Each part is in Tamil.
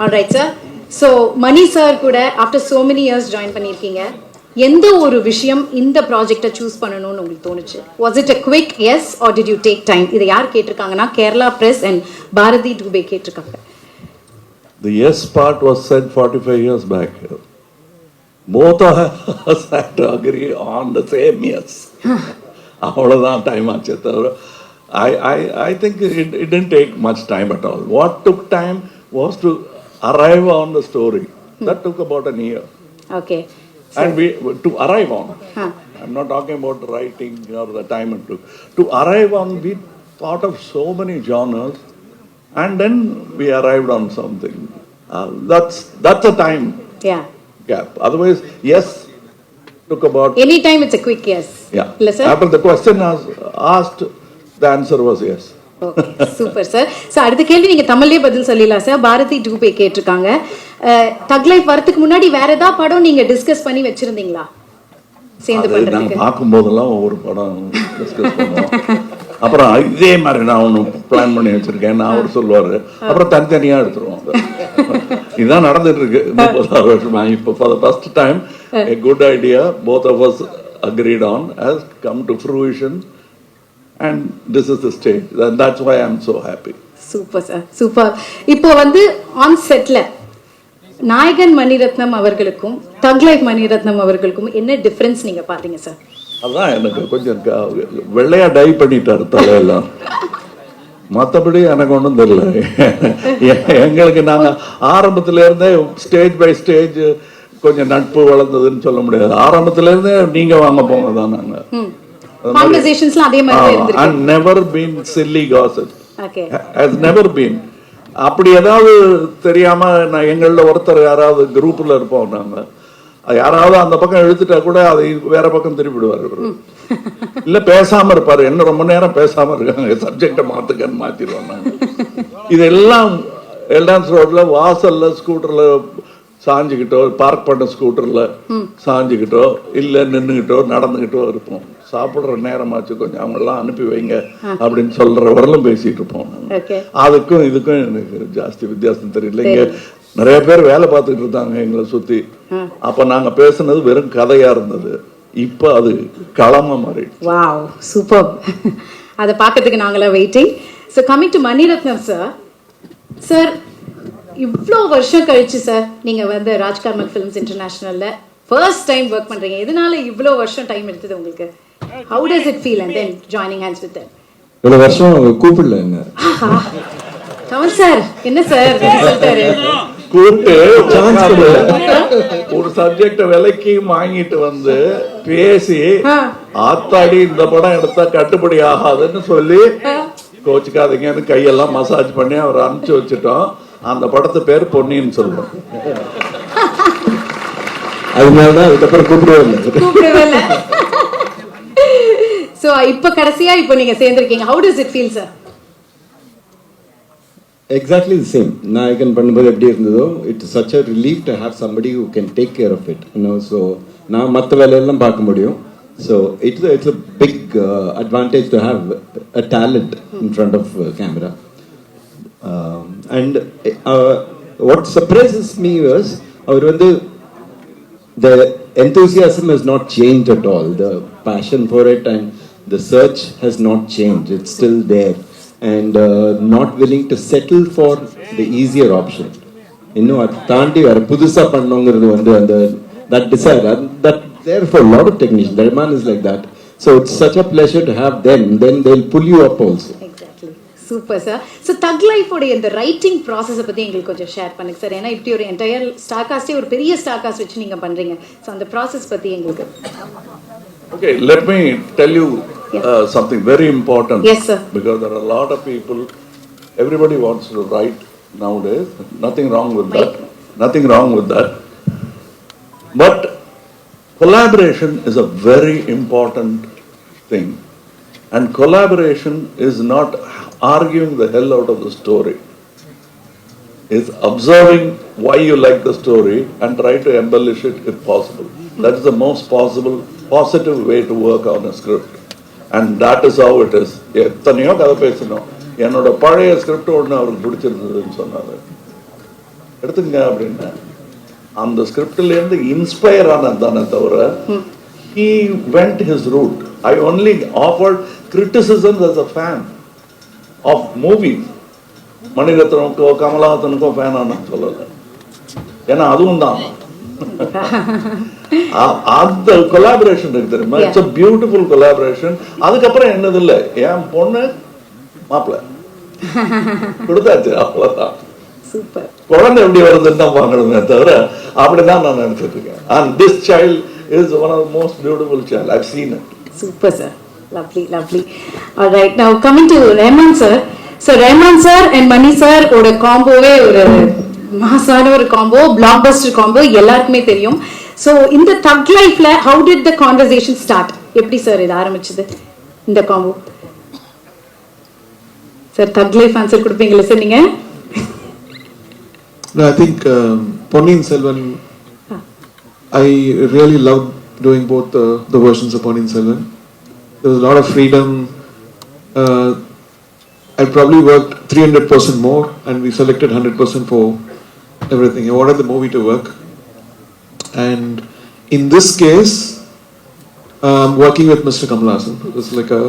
All right, sir. So, Mani sir kuda after so many years join பண்ணிருக்கீங்க. எந்த ஒரு விஷயம் இந்த ப்ராஜெக்ட்டை சூஸ் பண்ணணும்னு உங்களுக்கு தோணுச்சு? Was it a quick yes or did you take time? இதை யார் கேட்டிருக்காங்கன்னா கேரளா பிரஸ் and பாரதி டூபே கேட்டிருக்காங்க. The yes part was said 45 years back. Both of us had to agree on the same yes. அவ்வளோதான் டைம் ஆச்சு தவிர I think it didn't take much time at all. What took time was to arrive on the story. That took about an year. Okay. And we to arrive on. I'm not talking about writing or the time it took. To arrive on, we thought of so many genres, and then we arrived on something. That's a time gap. Otherwise, yes, took about. Anytime it's a quick yes. Yeah. Listen. After the question was asked, the answer was yes. Okay super sir. So அடுத்த கேள்வி நீங்கள் தமிழ்லேயே பதில் சொல்லிடலாம் சார். பாரதி டூபே கேட்டிருக்காங்க, தக் லைஃப் வரதுக்கு முன்னாடி வேற ஏதாவது படம் நீங்கள் டிஸ்கஸ் பண்ணி வச்சிருந்தீங்களா சேர்ந்து பண்ணுறதுக்கு? நாங்கள் பார்க்கும்போதெல்லாம் ஒவ்வொரு படம் டிஸ்கஸ் பண்ணுவோம். அப்புறம் இதே மாதிரி நான் ஒன்று பிளான் பண்ணி வச்சிருக்கேன் அவர் சொல்லுவார், அப்புறம் தனித்தனியாக எடுத்துருவோம். இதுதான் நடந்துட்டு இருக்கு 30 வருஷமா. இப்போ for the first time a good idea both of us agreed on has come to fruition. And this is the stage. That's why I'm so happy. Super sir, super. இப்போ வந்து ஆன் செட்ல நாயகன் மணிரத்னம் அவர்களுக்கும் தக் லைஃப் மணிரத்னம் அவர்களுக்கும் என்ன டிஃபரன்ஸ் நீங்க பாத்தீங்க சார்? அதான் எனக்கு கொஞ்சம் வெள்ளையா டை பண்ணிட்டாரு தலையெல்லாம். மற்றபடி எனக்கு ஒன்றும் தெரியல. எங்களுக்கு நாங்கள் ஆரம்பத்துல இருந்தே ஸ்டேஜ் பை ஸ்டேஜ் கொஞ்சம் நட்பு வளர்ந்ததுன்னு சொல்ல முடியாது. ஆரம்பத்துல இருந்தே நீங்க வாங்க போங்க தான் நாங்கள். Conversationsல அதே மாதிரி இருந்திருக்கு. And never been silly gossip. Okay. Has never been. அப்படி ஏதாவது தெரியாம நான் எங்கள ஒருத்தர் யாராவது குரூப்ல இருப்போம், நாங்க யாராவது அந்த பக்கம் எழுத்துட்டா கூட அதை வேற பக்கம் திருப்பிடுவாரு. இல்ல பேசாம இருப்பாரு, என்ன ரொம்ப நேரம் பேசாம இருக்காங்க, சப்ஜெக்ட மாத்துக்கன்னு மாத்திடுவாங்க. இதெல்லாம் எல்டான்ஸ் ரோட்ல வாசல்ல ஸ்கூட்டர்ல சாஞ்சுக்கிட்டோ, பார்க் பண்ண ஸ்கூட்டர்ல சாஞ்சுக்கிட்டோ, இல்ல நின்றுகிட்டோ நடந்துகிட்டோ இருப்போம். சாப்பிடுற நேரமாச்சு கொஞ்சம் அவங்கெல்லாம் அனுப்பி வைங்க அப்படின்னு சொல்ற வரலும் பேசிட்டு இருப்போம். அதுக்கும் இதுக்கும் எனக்கு ஜாஸ்தி வித்தியாசம் தெரியல. இங்க நிறைய பேர் வேலை பார்த்துட்டு இருந்தாங்க எங்களை சுத்தி. அப்ப நாங்க பேசுனது வெறும் கதையா இருந்தது, இப்ப அது களமா மாறி. Wow, super. அதை பார்க்கறதுக்கு நாங்களா waiting. So coming to Mani Ratnam sir. Sir இவ்வளோ வருஷம் கழிச்சு சார் நீங்க வந்து ராஜ்கமல் ஃபிலிம்ஸ் இன்டர்நேஷனல்ல ஃபர்ஸ்ட் டைம் ஒர்க் பண்றீங்க. எதனால இவ்வளோ வருஷம் டைம் எடுத்தது உங்களுக்கு? How does it feel and then joining hands with them? இவ்வளவு வருஷம் கூப்பிடல என்ன கமல் சார், என்ன சார் சொல்லிட்டாரு? கூப்பிட்டு ஒரு சப்ஜெக்ட விலைக்கு வாங்கிட்டு வந்து பேசி ஆத்தாடி இந்த படம் எடுத்தா கட்டுப்படி ஆகாதுன்னு சொல்லி கோச்சுக்காதீங்கன்னு கையெல்லாம் மசாஜ் பண்ணி அவர் அனுப்பிச்சு வச்சுட்டோம். அந்த படத்து பேர் பொன்னின்னு சொல்றோம். அதனாலதான் அதுக்கப்புறம் கூப்பிடவே இல்லை. So இப்ப கடைசியா இப்ப நீங்க சேர்ந்திருக்கீங்க. How does it feel sir? Exactly the same. நாயகன் பண்ணும்போது எப்படி இருந்ததோ, it's such a relief to have somebody who can take care of it, you know. So நான் மற்ற வேலையெல்லாம் பார்க்க முடியும். So it's a big advantage to have a talent in front of camera. And what surprises me was அவர் வந்து the enthusiasm has not changed at all. The passion for it and the search has not changed. It's still there. And not willing to settle for the easier option. இன்னும் அது தாண்டி வேற புதுசா பண்ணணுங்கிறது வந்து அந்த that desire that there for a lot of technicians. The man is like that. So it's such a pleasure to have them. Then they'll pull you up also. Exactly. Super sir. So தக் லைஃபோடைய இந்த ரைட்டிங் ப்ராசஸை பற்றி எங்களுக்கு கொஞ்சம் ஷேர் பண்ணுங்க சார். ஏன்னா இப்படி ஒரு என்டையர் ஸ்டார் காஸ்டே ஒரு பெரிய ஸ்டார் காஸ்ட் வச்சு நீங்கள் பண்ணுறீங்க. ஸோ அந்த ப்ராசஸ் பற்றி எங்களுக்கு. Okay, let me tell you something very important. Yes, sir. Because there are a lot of people, everybody wants to write nowadays. Nothing wrong with that. Nothing wrong with that. But collaboration is a very important thing. And collaboration is not arguing the hell out of the story. It's observing why you like the story and try to embellish it if possible. That is the most positive way to work on a script. And that is how it is. எத்தனையோ கதை பேசணும். என்னோட பழைய ஸ்கிரிப்ட் ஒன்று அவருக்கு பிடிச்சிருந்ததுன்னு சொன்னாரு. எடுத்துங்க அப்படின்னா அந்த ஸ்கிரிப்ட்லேருந்து இன்ஸ்பயர் ஆனது தானே தவிர he went his route. I only offered criticisms as a fan of movies. மணிரத்னமுக்கோ கமலஹாசனுக்கோ ஃபேன் ஆன சொல்லலை, ஏன்னா அதுவும் தான் அந்த கொலாபரேஷன் இருக்கு தெரியுமா, இட்ஸ் a beautiful collaboration. அதுக்கப்புறம் என்னது இல்லை, என் பொண்ணு மாப்பிள்ளை கொடுத்தாச்சு, அவ்வளவுதான். குழந்தை எப்படி வருதுன்னு தான் பார்க்கணுமே தவிர அப்படிதான் நான் நினைச்சிட்டு இருக்கேன். And this child is one of the most beautiful child I've seen it. Super sir, lovely. All right, now coming to Rahman sir. So Rahman sir and Mani sir oda comboவே ஒரு மாசான ஒரு காம்போ, பிளாக்பஸ்டர் காம்போ, எல்லாருக்குமே தெரியும். So இந்த thug lifeல how did the conversation start? எப்படி சார் இது ஆரம்பிச்சது இந்த combo? Sir thug life answer கொடுப்பீங்களா சார் நீங்க? No, I think Ponniyin Selvan, I really loved doing both the versions of Ponniyin Selvan. There was a lot of freedom. I probably worked 300% more, and we selected 100% for everything. I wanted the movie to work. And in this case, working with Mr. Kamalasan, it was like a,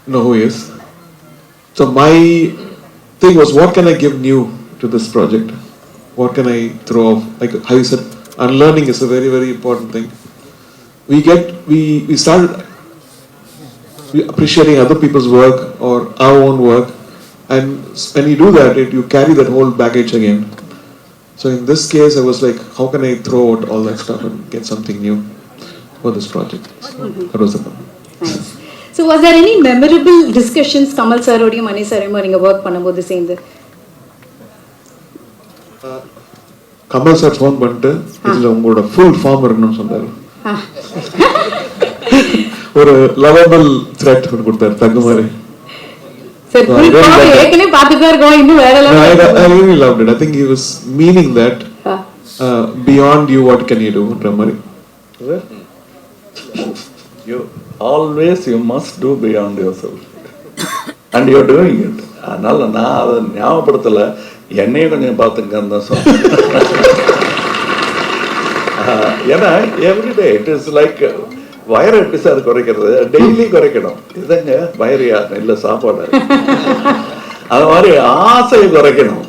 you know who he is. So my thing was, what can I give new to this project? What can I throw off? Like how you said, unlearning is a very, very important thing. We started appreciating other people's work or our own work, and when you do that, you carry that whole baggage again. So in this case, I was like, how can I throw out all that stuff and get something new for this project? So that was the problem. Nice. So was there any memorable discussions Kamal sir or Mani sir நீங்க work பண்ணும்போது சேர்ந்து? கமல் சார் ஃபோன் பண்ணிட்டு இதுல உங்களோட ஃபுல் ஃபார்ம் இருக்கணும்னு சொன்னாரு. ஒரு லவபிள் த்ரெட் கொடுத்தாரு தங்க மாதிரி. சார் ஃபுல் ஃபார்ம் ஏற்கனவே பார்த்துட்டே இருக்கோம், இன்னும் வேற level. I really loved it. I think he was meaning that beyond you what can you do ன்ற மாதிரி. You must do beyond yourself and you're doing it. அதனால நான் அதை ஞாபகப்படுத்தல, என்னையும் கொஞ்சம் பார்த்துங்கன்னு தான் சொன்னேன். ஏன்னா எவ்ரிடே இட் இஸ் லைக் வயரை எப்படி சார் குறைக்கிறது, டெய்லி குறைக்கணும். இதுங்க வயரியா இல்லை சாப்பாடு, அது மாதிரி ஆசையை குறைக்கணும்.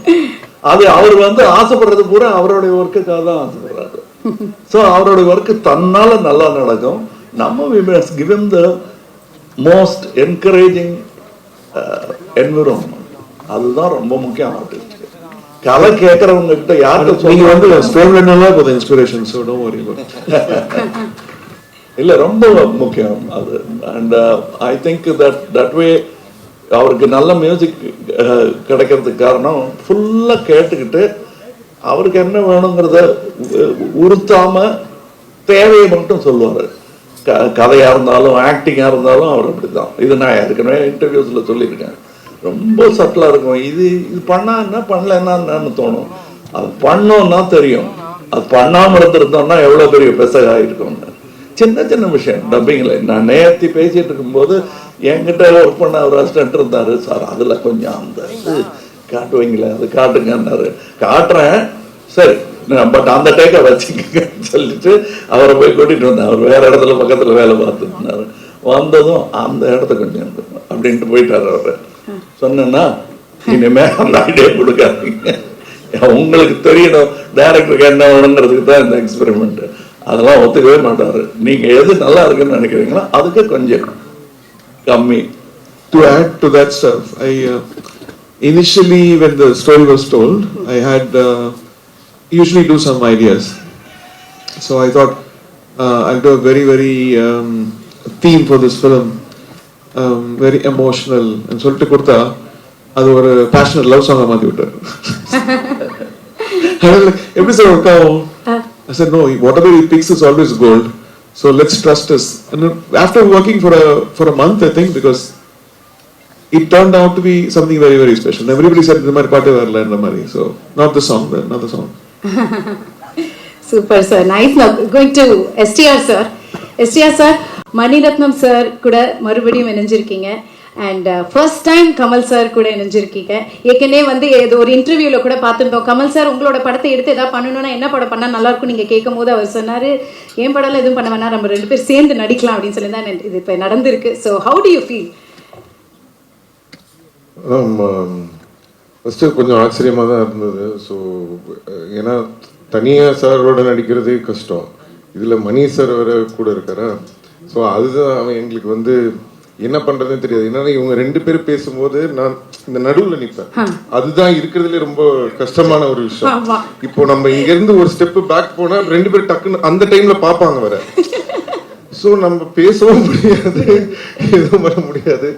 அது அவர் ஆசைப்படுறது பூரா அவருடைய ஒர்க்குக்காக தான் ஆசைப்படுறாரு. ஸோ அவருடைய ஒர்க்கு தன்னால நல்லா நடக்கும். நம்ம we must give him the most encouraging environment. அதுதான் ரொம்ப முக்கியம். ஆர்டிஸ்ட் கலை கேட்கறவங்க கிட்ட யார்கிட்ட நீங்க ஸ்டோரினால போத inspiration, so don't worry about இல்ல, ரொம்ப முக்கியம் அது. And I think that way அவருக்கு நல்ல மியூசிக் கிடைக்கிறதுக்கு காரணம் ஃபுல்லா கேட்டுக்கிட்டு அவருக்கு என்ன வேணுங்கிறத உறுத்தாம தேவையை மட்டும் சொல்லுவாரு. கதையா இருந்தாலும் ஆக்டிங்கா இருந்தாலும் அவர் அப்படிதான். இது நான் ஏற்கனவே இன்டர்வியூஸ்ல சொல்லியிருக்கேன். ரொம்ப சட்டிலா இருக்கும். இது பண்ணா என்ன பண்ணலன்னு தோணும். அது பண்ணோம்னா தெரியும். அது பண்ணாம இருந்திருந்தோம்னா எவ்வளவு பெரிய பெசகா இருக்கும். சின்ன சின்ன விஷயம் டப்பிங்ல நான் நேர்த்தி பேசிட்டு இருக்கும்போது என்கிட்ட ஒர்க் பண்ண ஒரு அசிஸ்டன்ட் இருந்தாரு. சார் அதுல கொஞ்சம் அந்த இது காட்டுவீங்களே, அது காட்டுங்கன்னாரு. காட்டுறேன், சரி பட் அந்த டேக்கை வச்சுக்கன்னு சொல்லிட்டு அவரை போய் கூட்டிட்டு வந்தேன். அவர் வேற இடத்துல பக்கத்துல வேலை பார்த்துட்டு இருந்தாரு. வந்ததும் அந்த இடத்த கொஞ்சம் அப்படின்ட்டு போயிட்டாரு. அவரு சொன்னா இனிமே அந்த ஐடியா கொடுக்காதீங்க, உங்களுக்கு தெரியணும் டைரக்டருக்கு என்ன வேணுங்கிறதுக்கு தான் இந்த எக்ஸ்பெரிமெண்ட். அதெல்லாம் ஒத்துக்கவே மாட்டாரு. நீங்க எது நல்லா இருக்குன்னு நினைக்கிறீங்களோ அதுக்கு கொஞ்சம் கம்மி. To add to that stuff, I initially when the story was told, I had usually do some ideas. So I thought I'll do a very theme for this film, very emotional, and சொல்லிட்டு கொடுத்தா அது ஒரு passionate love song மாத்தி விட்டாரு. எப்படி சார் ஒர்க் ஆகும்? I said no, whatever he picks is always gold, so let's trust us. And after working for a month, I think, because it turned out to be something very special. Everybody said the mari paate varala endra mari, so not the song, but another song. Super sir, nice. Now going to STR sir. STR sir, Manirathnam sir கூட மறுபடியும் இணைஞ்சிருக்கீங்க. And first time Kamal sir கூட இணைஞ்சிருக்கீங்க. ஏற்கனவே வந்து ஏதோ ஒரு இன்டர்வியூவில் கூட பார்த்துருந்தோம், கமல் சார் உங்களோட படத்தை எடுத்து எதாவது பண்ணணும்னா என்ன படம் பண்ணால் நல்லாயிருக்கும் நீங்கள் கேட்கும் போது அவர் சொன்னார், என் படம்லாம் எதுவும் பண்ண வேணா, நம்ம 2 பேர் சேர்ந்து நடிக்கலாம் அப்படின்னு சொல்லி தான் இது இப்போ நடந்திருக்கு. So how to you feel? First கொஞ்சம் ஆச்சரியமாக தான் இருந்தது. ஸோ ஏன்னா தனியாக சாரோட நடிக்கிறது கஷ்டம், இதில் மணி சார் வேற கூட இருக்காரா. ஸோ அதுதான் அவன் எங்களுக்கு வந்து என்ன பண்ணுறதுன்னு தெரியாது. என்னன்னா இவங்க 2 பேரும் பேசும்போது நான் இந்த நடுவில் நிற்பேன். அதுதான் இருக்கிறதுல ரொம்ப கஷ்டமான ஒரு விஷயம். இப்போ நம்ம இங்கேருந்து ஒரு ஸ்டெப்பு பேக் போனால் 2 பேரும் டக்குன்னு அந்த டைமில் பார்ப்பாங்க வேற. ஸோ நம்ம பேசவும் முடியாது, எதுவும் பண்ண முடியாது.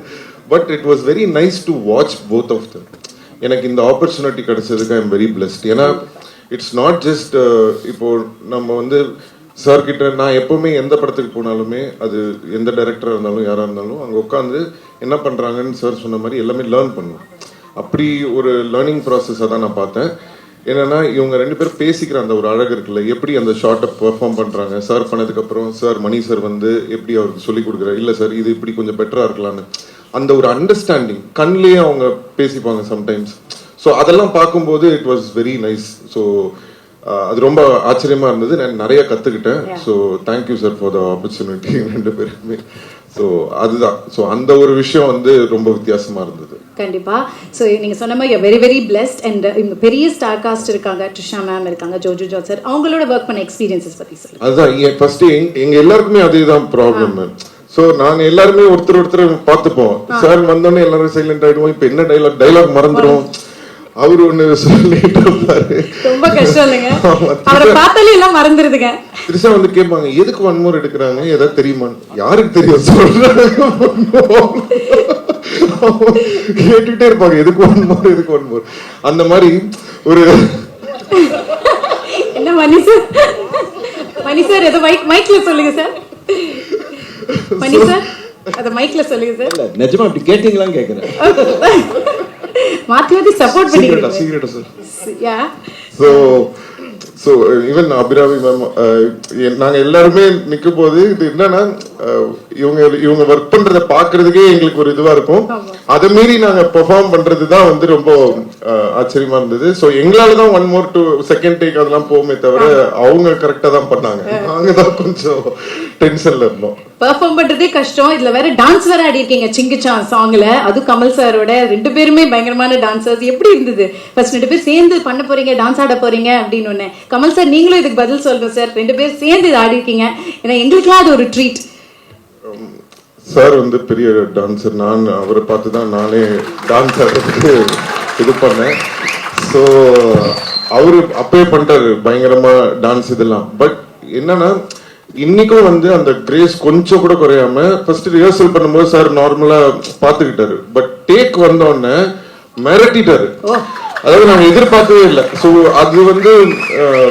But it was very nice to watch both of them. எனக்கு இந்த ஆப்பர்ச்சுனிட்டி கிடைச்சதுக்கு ஐ எம் வெரி பிளஸ்ட். ஏன்னா இட்ஸ் நாட் ஜஸ்ட் இப்போ நம்ம வந்து சார் கிட்ட நான் எப்பவுமே எந்த படத்துக்கு போனாலுமே அது எந்த டைரக்டராக இருந்தாலும் யாராக இருந்தாலும் அங்கே உட்காந்து என்ன பண்ணுறாங்கன்னு சார் சொன்ன மாதிரி எல்லாமே லேர்ன் பண்ணுவோம். அப்படி ஒரு லேர்னிங் ப்ராசஸாக தான் நான் பார்த்தேன். என்னன்னா இவங்க 2 பேரும் பேசிக்கிற அந்த ஒரு அழகு இருக்குல்ல, எப்படி அந்த ஷார்ட்டை பெர்ஃபார்ம் பண்ணுறாங்க. சார் பண்ணதுக்கப்புறம் சார் மணி சார் வந்து எப்படி அவருக்கு சொல்லிக் கொடுக்குறாரு, இல்லை சார் இது இப்படி கொஞ்சம் பெட்டராக இருக்கலான்னு அந்த ஒரு அண்டர்ஸ்டாண்டிங் கண்ணிலேயே அவங்க பேசிப்பாங்க சம்டைம்ஸ். ஸோ அதெல்லாம் பார்க்கும்போது it was very nice. So அது ரொம்ப ஆச்சரியமா இருந்தது, நான் நிறைய கற்றுக்கிட்டேன். So thank you sir for the opportunity 2 பேருமே. ஸோ அதுதான், ஸோ அந்த ஒரு விஷயம் வந்து ரொம்ப வித்தியாசமா இருந்தது. கண்டிப்பா. ஸோ நீங்க சொன்ன மாதிரி வெரி வெரி பிளெஸ்ட். அண்ட் இங்க பெரிய ஸ்டார் காஸ்ட் இருக்காங்க, ட்ரிஷா மேம் இருக்காங்க, ஜோஜோ ஜார்ஜ் சார், அவங்களோட ஒர்க் பண்ண எக்ஸ்பீரியன்சஸ் பத்தி சொல்லுங்க. அதுதான் ஃபர்ஸ்ட் எங்க எல்லாருக்குமே அதேதான் ப்ராப்ளம். ஸோ நாங்க எல்லாருமே ஒருத்தர் பார்த்துப்போம். சார் வந்தோடனே எல்லாரும் சைலண்ட் ஆயிடுவோம். இப்போ என்ன டைலாக் மறந்துடும். அவரு ஒண்ணு சொல்லிட்டு இருப்பாரு, ரொம்ப கஷ்டம் இல்லைங்க, அவரை பார்த்தாலே எல்லாம் மறந்துடுதுங்க. திரிஷா வந்து கேட்பாங்க, எதுக்கு 1 more எடுக்கிறாங்க, ஏதாவது தெரியுமா? யாருக்கு தெரியும் சொல்றாங்க, கேட்டுக்கிட்டே இருப்பாங்க, எதுக்கு 1 more, எதுக்கு 1 more. அந்த மாதிரி ஒரு என்ன மணி சார் ஏதோ மைக்ல சொல்லுங்க சார். மணி சார் அத மைக்ல சொல்லுங்க சார். நிஜமா அப்படி கேட்டிங்களான்னு கேக்குறேன். மாத்தி சப்போர்ட் பண்ணிக்கிறீங்க. சீக்ரெட்டா சார். யா. ஸோ ஈவன் அபிராமி மேம் நாங்க எல்லாருமே நிற்கும் போது இது என்னன்னா இவங்க ஒர்க் பண்றதை பாக்குறதுக்கே எங்களுக்கு ஒரு இதுவா இருக்கும். அதை மீறி நாங்க பெர்ஃபார்ம் பண்றதுதான் வந்து ரொம்ப ஆச்சரியமா இருந்தது. ஸோ எங்களாலதான் 1 more to second take அதெல்லாம் போகுமே தவிர அவங்க கரெக்டா தான் பண்ணாங்க. நாங்க தான் கொஞ்சம் டென்ஷன்ல இருந்தோம். பெர்ஃபார்ம் பண்றதே கஷ்டம், இதுல வேற டான்ஸ் வேற ஆடி இருக்கீங்க சிங்குச்சா சாங்ல, அது கமல் சாரோட. 2 பேருமே பயங்கரமான டான்சர்ஸ். எப்படி இருந்தது ஃபர்ஸ்ட் 2 பேர் சேர்ந்து பண்ண போறீங்க, டான்ஸ் ஆட போறீங்க அப்படின்னு ஒண்ணு. கமல் சார் நீங்களும் இதுக்கு பதில் சொல்லுங்க சார். 2 பேர் சேர்ந்து இது ஆடி இருக்கீங்க, ஏன்னா எங்களுக்குலாம் அது ஒரு ட்ரீட். சார் வந்து பெரிய டான்சர். நான் அவரை பார்த்து தான் நானே டான்ஸ் ஆடுறதுக்கு இது பண்ணேன். ஸோ அவரு அப்பயே பண்ணிட்டாரு பயங்கரமா டான்ஸ் இதெல்லாம். பட் என்னன்னா இன்னைக்கும் வந்து அந்த கிரேஸ் கொஞ்சம் கூட குறையாம ஃபர்ஸ்ட் ரிஹர்சல் பண்ணும்போது சார் நார்மலா பாத்துக்கிட்டாரு. பட் டேக் வந்தோடனே மிரட்டிட்டாரு. அதாவது நாங்க எதிர்பார்க்கவே இல்லை. ஸோ அது வந்து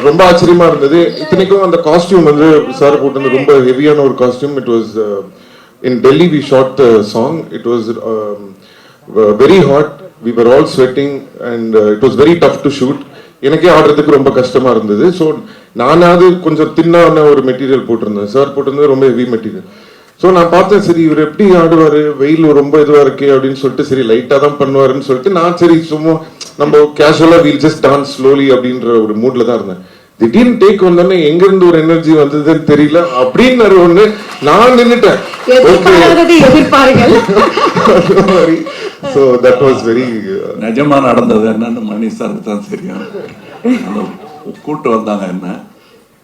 ரொம்ப ஆச்சரியமா இருந்தது. இத்தனைக்கும் அந்த காஸ்டியூம் வந்து சார் போட்டு ரொம்ப ஹெவியான ஒரு costume. It was in Delhi we shot the song. It was very hot. We were all sweating and it was very tough to shoot. எனக்கே ஆடுறதுக்கு ரொம்ப கஷ்டமா இருந்தது. ஸோ நானாவது கொஞ்சம் தின்னான ஒரு மெட்டீரியல் போட்டிருந்தேன், சார் போட்டிருந்தது ரொம்ப ஹெவி மெட்டீரியல். ஸோ நான் பார்த்தேன், சரி இவர் எப்படி ஆடுவாரு, வெயில் ரொம்ப இதுவா இருக்கே அப்படின்னு சொல்லிட்டு, சரி லைட்டா தான் பண்ணுவாருன்னு சொல்லிட்டு நான் சரி சும்மா நம்ம கேஷுவலா வீல் ஜஸ்ட் டான்ஸ் ஸ்லோலி அப்படின்ற ஒரு மூட்ல தான் இருந்தேன். திடீர்னு டேக் வந்தோடனே எங்க இருந்து ஒரு எனர்ஜி வந்ததுன்னு தெரியல அப்படின்னு ஒண்ணு நான் நின்னுட்டேன். So that was very நிஜமா நடந்தது என்னன்னு மணி சாருக்கு தான் தெரியும். கூட்டு வந்தாங்க என்ன,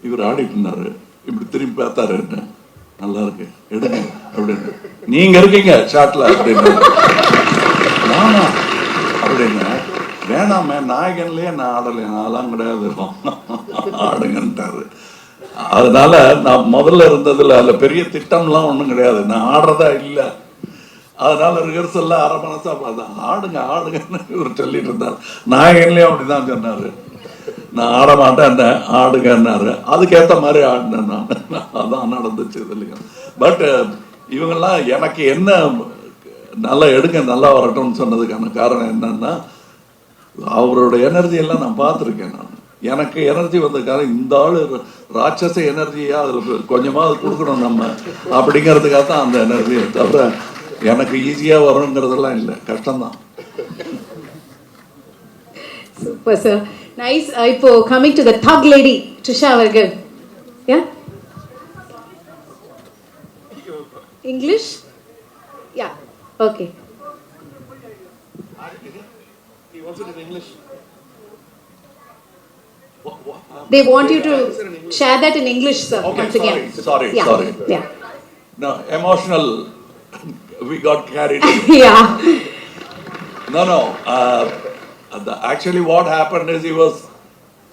இவர் ஆடிட்டு இருந்தாரு, இப்படி திரும்பி பார்த்தாரு, என்ன நல்லா இருக்கு எடுங்க அப்படின்னு, நீங்க இருக்கீங்க ஷாட்ல அப்படின்னு, நானா அப்படின்னு, வேணாமே நாயகன்லயே நான் ஆடலை, நான்லாம் கிடையாது ஆடுங்கன்ட்டாரு. அதனால நான் முதல்ல இருந்ததுல அதுல பெரிய திட்டம்லாம் ஒண்ணும் கிடையாது, நான் ஆடுறதா இல்லை. அதனால ரிஹர்சல்ல அரை மனசா பார்த்தா ஆடுங்க ஆடுங்கன்னு இவர் சொல்லிட்டு இருந்தார். நாயகன்லயும் அப்படிதான் சொன்னாரு, நான் ஆட மாட்டேன் ஆடுங்கன்னாரு. அதுக்கேற்ற மாதிரி ஆடினேன் நான். அதான் நடந்துச்சு இதுலையும். பட் இவங்கெல்லாம் எனக்கு என்ன நல்லா எடுங்க நல்லா வரட்டும்னு சொன்னதுக்கான காரணம் என்னன்னா, அவரோட எனர்ஜி எல்லாம் நான் பார்த்துருக்கேன். நான் எனக்கு எனர்ஜி வந்ததுக்காக இந்த ஆளு ராட்சச எனர்ஜியா அதில் கொஞ்சமாவது கொடுக்கணும் நம்ம அப்படிங்கிறதுக்காக தான் அந்த எனர்ஜியை தவிர எனக்கு ஈஸியா வருங்கிறதெல்லாம் இல்லை, கஷ்டம்தான். Super, sir. Nice. இப்போ coming to the thug lady, Trisha அவர்கள். Yeah? English? Yeah. Okay. He wants it in English. They want you to share that in English, sir. Okay, once again. sorry. Yeah. No, emotional. We got carried. Yeah. No. Actually, what happened is he was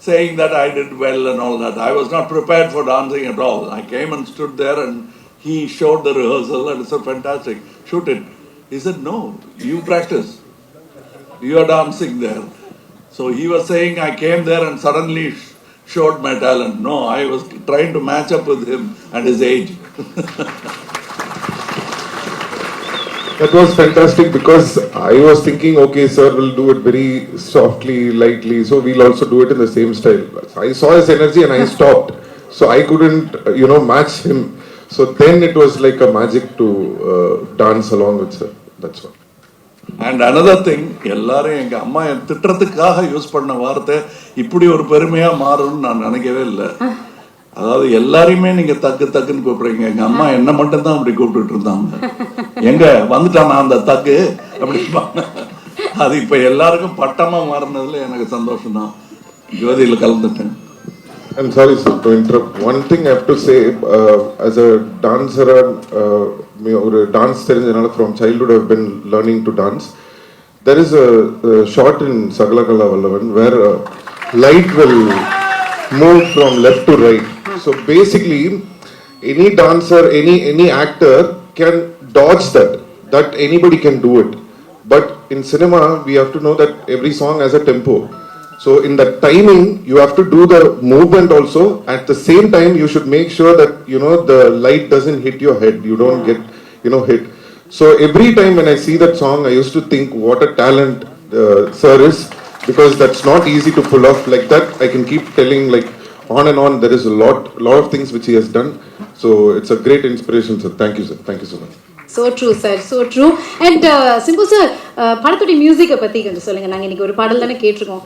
saying that I did well and all that. I was not prepared for dancing at all. I came and stood there and he showed the rehearsal and said, fantastic, shoot it. He said, no, you practice. You are dancing there. So he was saying I came there and suddenly showed my talent. No, I was trying to match up with him and his age. That was fantastic because I was thinking, okay, sir will do it very softly, lightly, so we'll also do it in the same style. I saw his energy and I stopped. So I couldn't, match him. So then it was like a magic to dance along with sir. That's all. And another thing, எல்லாரும் எங்க அம்மா திட்டத்துக்காக யூஸ் பண்ண வார்த்தை இப்படி ஒரு பெருமையா மாறும்னு நான் நினைக்கவே இல்லை. அதாவது எல்லாரையுமே நீங்க தக்குன்னு கூப்பிடுறீங்க. எங்க அம்மா என்ன மட்டும் தான் அப்படி கூப்பிட்டு இருந்தாங்க. எங்க வந்துட்டானா அந்த தக்கு அப்படிப்பாங்க. அது இப்ப எல்லாருக்கும் பட்டமா மாறினதுல எனக்கு சந்தோஷம் தான். ஜோதியில கலந்துட்டேன். I'm sorry sir to interrupt. One thing I have to say, as a dancer, or dance தெரிஞ்சனால from childhood I've been learning to dance. There is a shot in Sagalakala Vallavan where light will move from left to right. So basically, any dancer, any actor can dodge that anybody can do it. But in cinema, we have to know that every song has a tempo. So in that timing, you have to do the movement also. At the same time, you should make sure that, the light doesn't hit your head. You don't get, hit. So every time when I see that song, I used to think what a talent sir is, because that's not easy to pull off like that. I can keep telling like on and on. There is a lot of things which he has done. So it's a great inspiration, sir. Thank you, sir. Thank you so much. So true, sir. So true. And simbu sir, படத்துடைய மியூசிக்கை பத்தி கொஞ்சம் சொல்லுங்க. நாங்க இன்னைக்கு ஒரு பாடல் தானே கேட்டிருக்கோம்.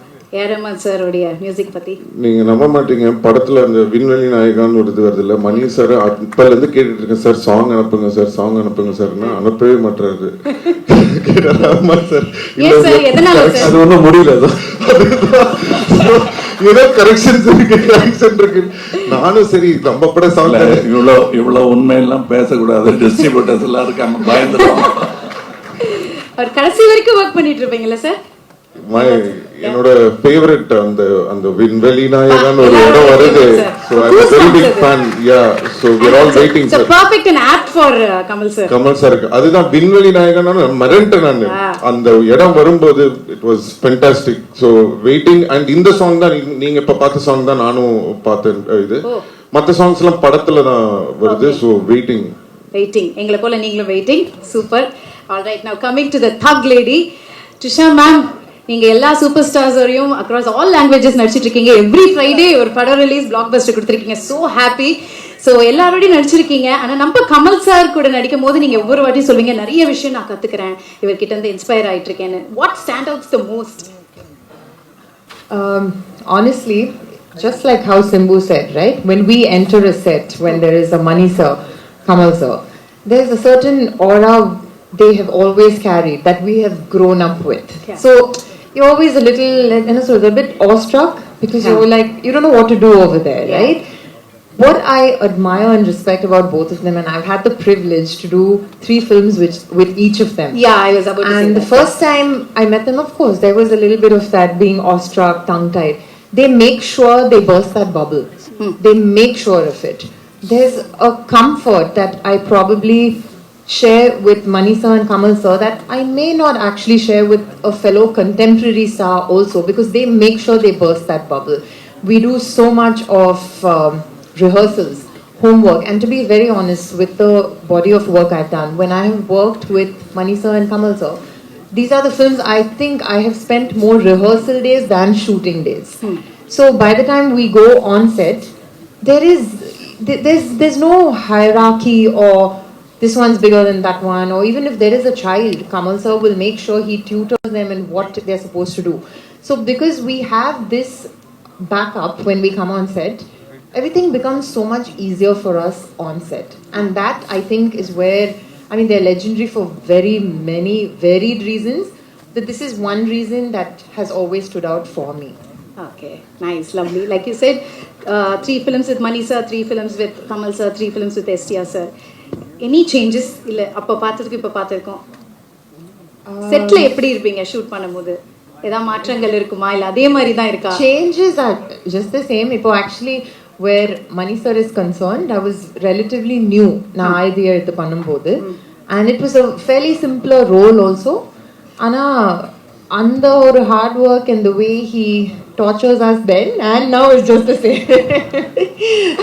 rahman sir உடைய மியூசிக் பத்தி. நீங்க நம்ப மாட்டீங்க, படத்துல அந்த விண்வெளி நாயகான்னு ஒரு இது வருது இல்ல, மணி சார் அப்பல இருந்து கேட்டுட்டு இருக்கேன், சார் சாங் அனுப்புங்க சார்னா அனுப்பவே மாட்டாரு. ரஹ்மான் சார் அது ஒன்றும் முடியல, ஏதோ கரெக்ஷன்ஸ் இருக்கு. நானும் சரி நம்ம பட சாங் இவ்வளவு உண்மையெல்லாம் பேசக்கூடாது, டிஸ்ட்ரிபியூட்டர்ஸ் எல்லாம் இருக்காங்க, பயந்துருவாங்க. அவர் கடைசி வரைக்கும் ஒர்க் பண்ணிட்டு இருப்பீங்கல்ல சார்? என்னோட ஃபேவரட் அந்த விண்வெளி நாயகன் ஒரு இடம் வருது. So I'm a very big fan. Yeah, so we're all waiting. So perfect and apt for Kamal sir. Kamal sir, அதுதான் விண்வெளி நாயகன். மரண்ட நான் அந்த இடம் வரும்போது it was fantastic. So waiting, and இந்த சாங் தான் நீங்க இப்ப பார்த்த சாங் தான் நானும் பார்த்தேன். இது மத்த சாங்ஸ் எல்லாம் படத்துல தான் வருது. So waiting எங்களை போல நீங்களும் waiting. Super. All right, now coming to the thug lady, Trisha ma'am, நீங்க எல்லா சூப்பர் ஸ்டார்ஸோடையும் அக்ராஸ் ஆல் லாங்குவேஜஸ் நடிச்சிட்டு இருக்கீங்க. எவ்ரி ஃப்ரைடே ஒரு படம் ரிலீஸ், பிளாக் பஸ்டர் கொடுத்துருக்கீங்க. So happy. ஸோ எல்லாரோடையும் நடிச்சிருக்கீங்க. ஆனால் நம்ம கமல் சார் கூட நடிக்கும் போது நீங்க ஒவ்வொரு வாட்டியும் சொல்வீங்க, நிறைய விஷயம் நான் கத்துக்கிறேன், இவர்கிட்ட இருந்து இன்ஸ்பயர் ஆயிட்டு இருக்கேன்னு. What stand outs the most? Honestly, just like how Simbu said, right? When we enter a set, when there is a Mani sir, Kamal sir, there's a certain aura they have always carried that we have grown up with. Yeah. So you're always a little, so a bit awestruck because you're like, you don't know what to do over there, right? What I admire and respect about both of them, and I've had the privilege to do 3 films with each of them. Yeah, I was about to say that. And the first time I met them, of course, there was a little bit of that being awestruck, tongue-tied. They make sure they burst that bubble. They make sure of it. There's a comfort that I probably share with Mani sir and Kamal sir that I may not actually share with a fellow contemporary star also, because they make sure they burst that bubble. We do so much of rehearsals, homework, and to be very honest, with the body of work I've done, when I have worked with Mani sir and Kamal sir, these are the films I think I have spent more rehearsal days than shooting days. So by the time we go on set, there's no hierarchy or this one's bigger than that one, or even if there is a child, Kamal sir will make sure he tutors them in what they're supposed to do. So because we have this backup when we come on set, everything becomes so much easier for us on set. And that, I think, is where, I mean, they're legendary for very many varied reasons, but this is one reason that has always stood out for me. Okay, nice, lovely. Like you said, 3 films with Mani sir, 3 films with Kamal sir, 3 films with STR sir. Any changes? இல்ல அப்ப பார்த்ததுக்கு இப்ப பார்த்திருக்கோம். செட்ல எப்படி இருப்பீங்க ஷூட் பண்ணும்போது? ஏதாவது மாற்றங்கள் இருக்குமா இல்ல அதே மாதிரி தான் இருக்கா? Changes are just the same. Ipo actually where Mani sir is concerned, I was relatively new na idea eduthu பண்ணும்போது, and it was a fairly simpler role also. Ana அந்த ஒரு hard work and the way he tortures us then and now it's just the same.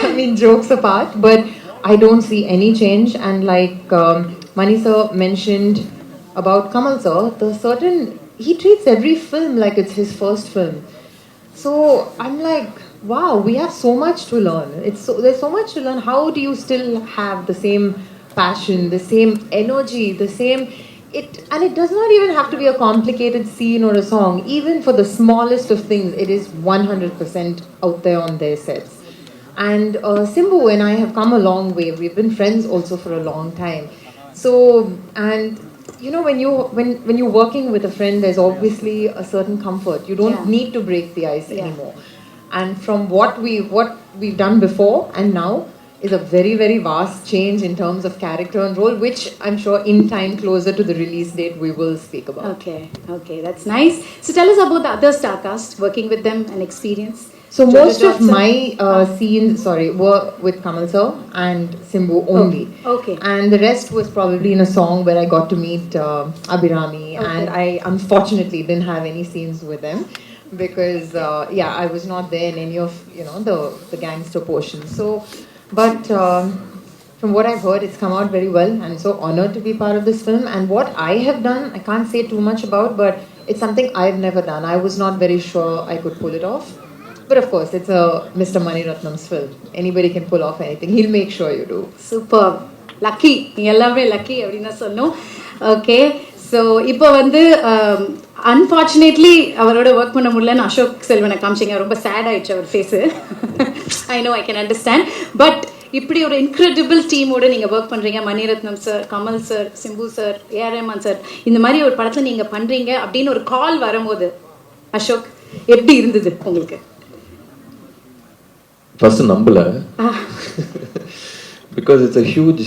I mean, jokes apart, but I don't see any change. And like Mani sir mentioned about Kamal sir, he treats every film like it's his first film. So I'm like, wow, we have so much to learn. There's so much to learn. How do you still have the same passion, the same energy, the same and it does not even have to be a complicated scene or a song. Even for the smallest of things, it is 100% out there on their sets. And Simbu and I have come a long way. We've been friends also for a long time. So, and you know, when you're working with a friend, there's obviously a certain comfort. You don't need to break the ice anymore. And from what we've done before and now is a very, very vast change in terms of character and role, which I'm sure in time closer to the release date we will speak about. Okay, that's nice. So tell us about the other star cast, working with them and experience. So most of my scenes, were with Kamal sir and Simbu only. Okay. And the rest was probably in a song where I got to meet Abhirami, and I unfortunately didn't have any scenes with them because I was not there in any of the gangster portions. So, but from what I've heard, it's come out very well. I'm so honored to be part of this film. And what I have done, I can't say too much about, but it's something I've never done. I was not very sure I could pull it off. But of course, it's a Mr. Manirathnam's film. Anybody can pull off anything. He'll make sure you do. Super. Lucky. எல்லாமே lucky அப்படினா சொல்லணும். Okay. So இப்போ வந்து unfortunately அவரோட ஒர்க் பண்ண முடியலன்னு அசோக் செல்வனை காமிச்சிங்க. ரொம்ப சேட் ஆயிடுச்சு அவர் face. I know, I can understand. But இப்படி ஒரு இன்க்ரெடிபிள் டீமோட நீங்க ஒர்க் பண்றீங்க. Mani Ratnam sir, Kamal sir, Simbu sir, AR Rahman sir, இந்த மாதிரி ஒரு படத்தை நீங்க பண்றீங்க அப்படின்னு ஒரு கால் வரும்போது அசோக் எப்படி இருந்தது உங்களுக்கு? ஃபர்ஸ்ட் நம்பல, because it's a huge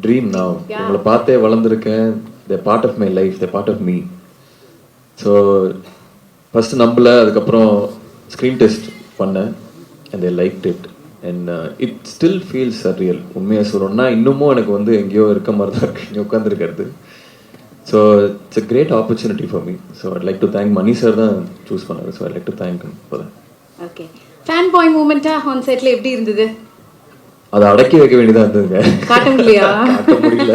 dream now. உங்களை பார்த்தே வளர்ந்துருக்கேன். they're part of my life, they're part of me. So first நம்பல. அதுக்கப்புறம் ஸ்க்ரீன் டெஸ்ட் பண்ணேன் and they liked it and it still feels surreal. உண்மையாக சொல்லணும்னா இன்னமும் எனக்கு வந்து எங்கேயோ இருக்க மாதிரி தான் இருக்கு இங்கே உட்காந்துருக்கிறது. So it's a great opportunity for me. So I'd like to thank Mani sir தான் சூஸ் பண்ணாரு. So I'd like to thank him for that. Okay. Fan boy மூமெண்டா ஆன் செட்ல எப்படி இருந்தது? அதை அடக்கி வைக்க வேண்டியதா இருந்ததுங்க. காட்ட முடியலையா? காட்ட முடியல.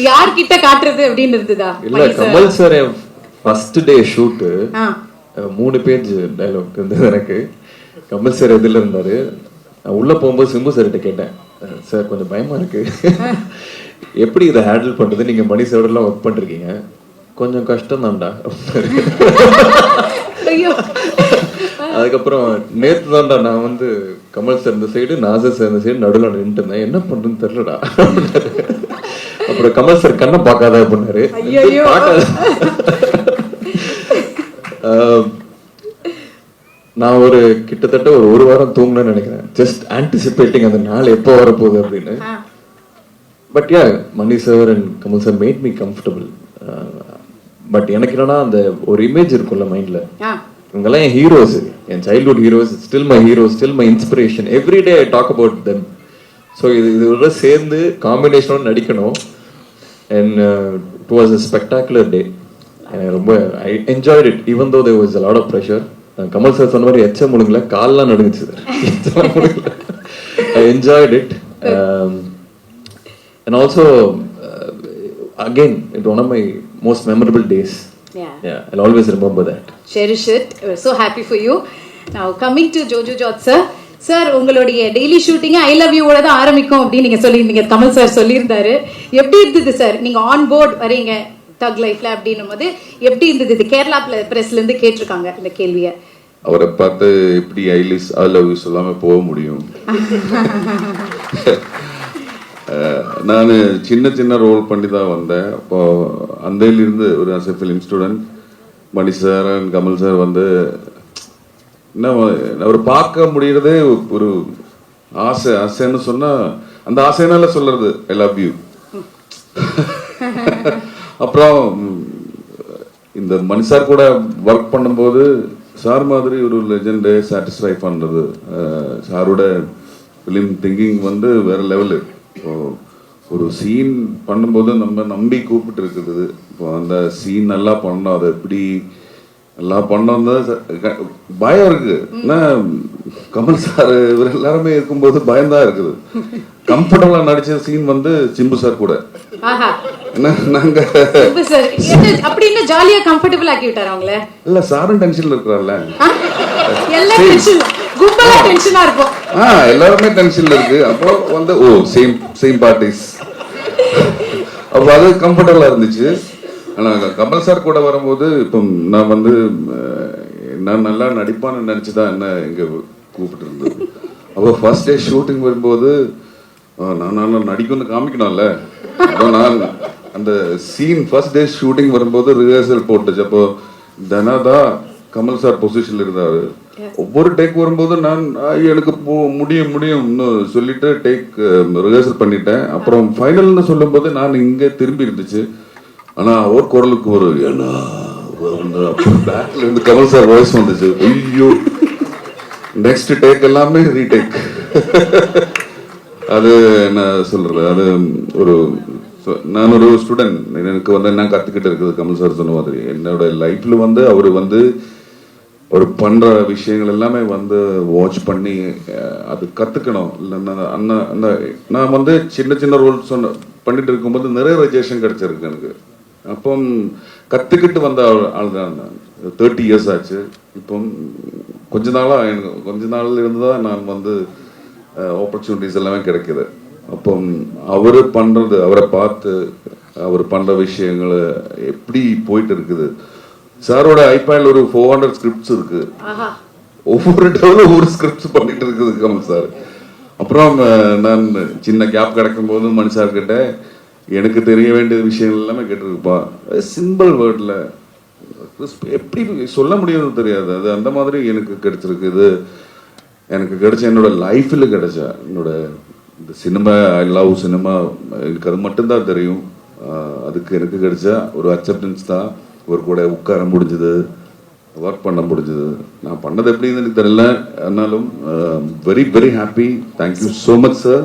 யார் கிட்ட காட்டுறது அப்படின்னு இருந்ததா? இல்ல, Kamal sir first day shoot 3 page dialogue இருந்தது எனக்கு. கமல் சார் எதிரில் இருந்தாரு. நான் உள்ள போகும்போது சிம்பு சார்கிட்ட கேட்டேன், சார் கொஞ்சம் பயமா இருக்கு, எப்படி இதை ஹேண்டில் பண்றது? நீங்க மணி சாரோடலாம் ஒர்க் பண்ணிருக்கீங்க, கொஞ்சம் கஷ்டம் தான்டா. அதுக்கப்புறம் நேற்று தான்டா நான் வந்து கமல் சார் இந்த சைடு, நாசர் சார் இந்த சைடு நடுவில் நின்றுட்டு இருந்தேன், என்ன பண்றதுன்னு தெரியலடா. அப்புறம் கமல் சார் கண்ணை பார்க்காத பண்ணாரு. நான் ஒரு கிட்டத்தட்ட ஒரு வாரம் தூங்கினேன்னு நினைக்கிறேன், ஜஸ்ட் ஆன்டிசிபேட்டிங் அந்த நாள் எப்போ வரப்போகுது அப்படின்னு. But yeah, Mani sir and Kamal sir made me comfortable. But எனக்கு என்னன்னா அந்த ஒரு இமேஜ் இருக்கும்ல மைண்ட்ல, இவங்கெல்லாம் என் ஹீரோஸ், என் childhood heroes, still my heroes, still my inspiration, everyday I talk about them. So இதோட சேர்ந்து காம்பினேஷனோட நடிக்கணும். And it was a spectacular day. ரொம்ப I enjoyed it even though there was a lot of pressure. Kamal sir சொன்ன மாதிரி எச்ச முழுங்கல, கால்லாம் நடுங்குச்சு. ஐ enjoyed it. And also again it one of my most memorable days. Yeah, I'll always remember that. Cherish it. We're so happy for you. Now coming to Jojo George sir. Sir உங்களுடைய டெய்லி ஷூட்டிங் ஐ லவ் யூவோட தான் ஆரம்பிக்கும் அப்படின்னு நீங்க சொல்லியிருந்தீங்க. கமல் சார் சொல்லியிருந்தாரு. எப்படி இருந்தது சார் நீங்க ஆன் போர்ட் வரீங்க தக் லைஃப்ல அப்படின்னும் போது எப்படி இருந்தது? இது கேரளா பிரஸ்ல இருந்து கேட்டிருக்காங்க இந்த கேள்வியை. அவரை பார்த்து எப்படி ஐ லவ் யூ சொல்லாம போக முடியும்? நான் சின்ன சின்ன ரோல் பண்ணி தான் வந்தேன். அப்போ அந்தையிலிருந்து ஒரு as a film student Mani sir and Kamal sir வந்து என்ன அவர் பார்க்க முடியறதே ஒரு ஆசைன்னு சொன்னா அந்த ஆசைனால சொல்றது ஐ லவ் யூ. அப்புறம் இந்த மணி சார் கூட ஒர்க் பண்ணும்போது சார் மாதிரி ஒரு லெஜெண்டை சாட்டிஸ்ஃபை பண்றது, சாரோட ஃபிலிம் திங்கிங் வந்து வேற லெவலு. ஒரு சீன் பண்ணும்போது நம்ம நம்பி கூப்பிட்டு இருக்குது. இப்போ அந்த சீன் நல்லா பண்ணோம், அதை எப்படி நல்லா பண்ணோம் பயம் இருக்கு. ஏன்னா கமல் சார் இவர் எல்லாருமே இருக்கும்போது பயம்தான் இருக்குது. கம்ஃபர்டபுளா நடிச்ச சீன் வந்து சிம்பு சார் கூட. நாங்க அப்படின்னு ஜாலியா கம்ஃபர்டபுள் ஆக்கி விட்டாரு அவங்கள. இல்ல சாரும் டென்ஷன்ல இருக்கிறார்ல, எல்லாருமே டென்ஷன்ல இருக்கு. அப்போ வந்து ஓ சேம் பார்ட்டிஸ், அப்போ அது கம்ஃபர்டபுளா இருந்துச்சு. ஆனா கமல் சார் கூட வரும்போது இப்போ நான் வந்து நான் நல்லா நடிப்பான்னு நினைச்சுதான் என்ன இங்க கூப்பிட்டு இருந்தது. அப்போ ஃபர்ஸ்ட் டே ஷூட்டிங் வரும்போது நான் நடிக்கணும்னு காமிக்கணும்ல. அப்போ நான் அந்த சீன் ஃபர்ஸ்ட் டே ஷூட்டிங் வரும்போது ரிஹர்சல் போட்டுச்சு. அப்போ தனாதான் கமல் சார் பொசிஷன்ல இருந்தாரு. ஒவ்வொரு டேக் வரும்போது நான் எனக்கு முடியும்னு சொல்லிட்டு டேக் ரிஹர்சல் பண்ணிட்டேன். அப்புறம் ஃபைனல்னு சொல்லும் போது நான் இங்க திரும்பி இருந்துச்சு. ஆனா அவர் குரலுக்கு ஒரு பேக்ல இருந்து கமல் சார் வாய்ஸ் வந்துச்சு. ஐயோ நெக்ஸ்ட் டேக் எல்லாமே ரீடேக். அது என்ன சொல்றது, அது ஒரு நான் ஒரு ஸ்டூடெண்ட், எனக்கு வந்து என்ன கத்துக்கிட்டு இருக்குது கமல் சார் சொன்ன மாதிரி. என்னோட லைஃப்ல வந்து அவரு வந்து ஒரு பண்ற விஷயங்கள் எல்லாமே வந்து வாட்ச் பண்ணி அது கத்துக்கணும். நான் வந்து சின்ன சின்ன ரோல் பண்ணிட்டு இருக்கும்போது நிறைய ரிஜெக்ஷன் கிடைச்சிருக்கு எனக்கு. அப்போ கத்துக்கிட்டு வந்த ஆள் தான். 30 இயர்ஸ் ஆச்சு. இப்போ கொஞ்ச நாள்ல இருந்துதான் நான் வந்து ஆப்பர்ச்சுனிட்டிஸ் எல்லாமே கிடைக்குது. அப்போ அவரு பண்றது, அவரை பார்த்து அவர் பண்ற விஷயங்கள் எப்படி போயிட்டு இருக்குது. சாரோட ஐபேட்ல ஒரு 400 ஸ்கிரிப்ட்ஸ் இருக்கு. ஒவ்வொரு டவுல ஒரு ஸ்கிரிப்ட்ஸ் பண்ணிட்டு இருக்குது கமல் சார். அப்புறம் நான் சின்ன கேப் கிடைக்கும் போது மணி சார் கிட்ட எனக்கு தெரிய வேண்டிய விஷயங்கள் எல்லாமே கேட்டிருப்பான். சிம்பிள் வேர்ட்ல எப்படி சொல்ல முடியும்னு தெரியாது. அது அந்த மாதிரி எனக்கு கிடைச்சிருக்கு. இது எனக்கு கிடைச்ச என்னோட லைஃப்ல கிடைச்ச என்னோட இந்த சினிமா, ஐ லவ் சினிமா, எனக்கு அது மட்டும்தான் தெரியும். அதுக்கு எனக்கு கிடைச்ச ஒரு அக்செப்டன்ஸ் தான். ஒரு கூட உட்கார முடிஞ்சது, ஒர்க் பண்ண முடிஞ்சது. நான் பண்ணது எப்படின்னு எனக்கு தெரியல. ஆனாலும் very very happy. Thank you so much sir,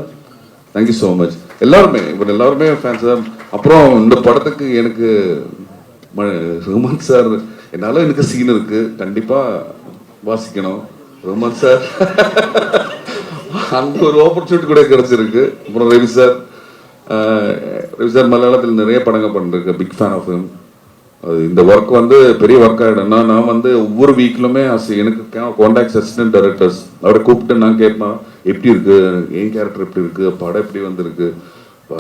thank you so much. எல்லாருமே ஃபேன்ஸ் தான். அப்புறம் இந்த படத்துக்கு எனக்கு ரஹ்மான் சார், என்னால எனக்கு சீன் இருக்கு, கண்டிப்பா வாசிக்கணும் ரஹ்மான் சார். அந்த ஒரு ஆப்பர்ச்சுனிட்டி கூட கிடைச்சிருக்கு. அப்புறம் ரவி சார் மலையாளத்தில் நிறைய படங்கள் பண்ணிருக்கு. Big fan of him. இந்த ஒர்க் வந்து பெரிய ஒர்க் ஆகிடும். நான் வந்து ஒவ்வொரு வீக்லுமே எனக்கு கான்டாக்ட் அசிஸ்டன்ட் டைரக்டர்ஸ் அவரை கூப்பிட்டு நான் கேட்பேன், எப்படி இருக்கு என் கேரக்டர், எப்படி இருக்கு படம், எப்படி வந்திருக்கு.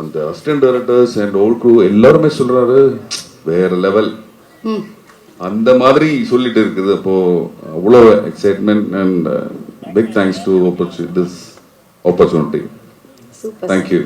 அந்த assistant directors and all crew எல்லாருமே சொல்றாரு வேற லெவல், அந்த மாதிரி சொல்லிட்டு இருக்குது. அப்போ அவ்வளோ excitement and big thanks to this opportunity. Thank you.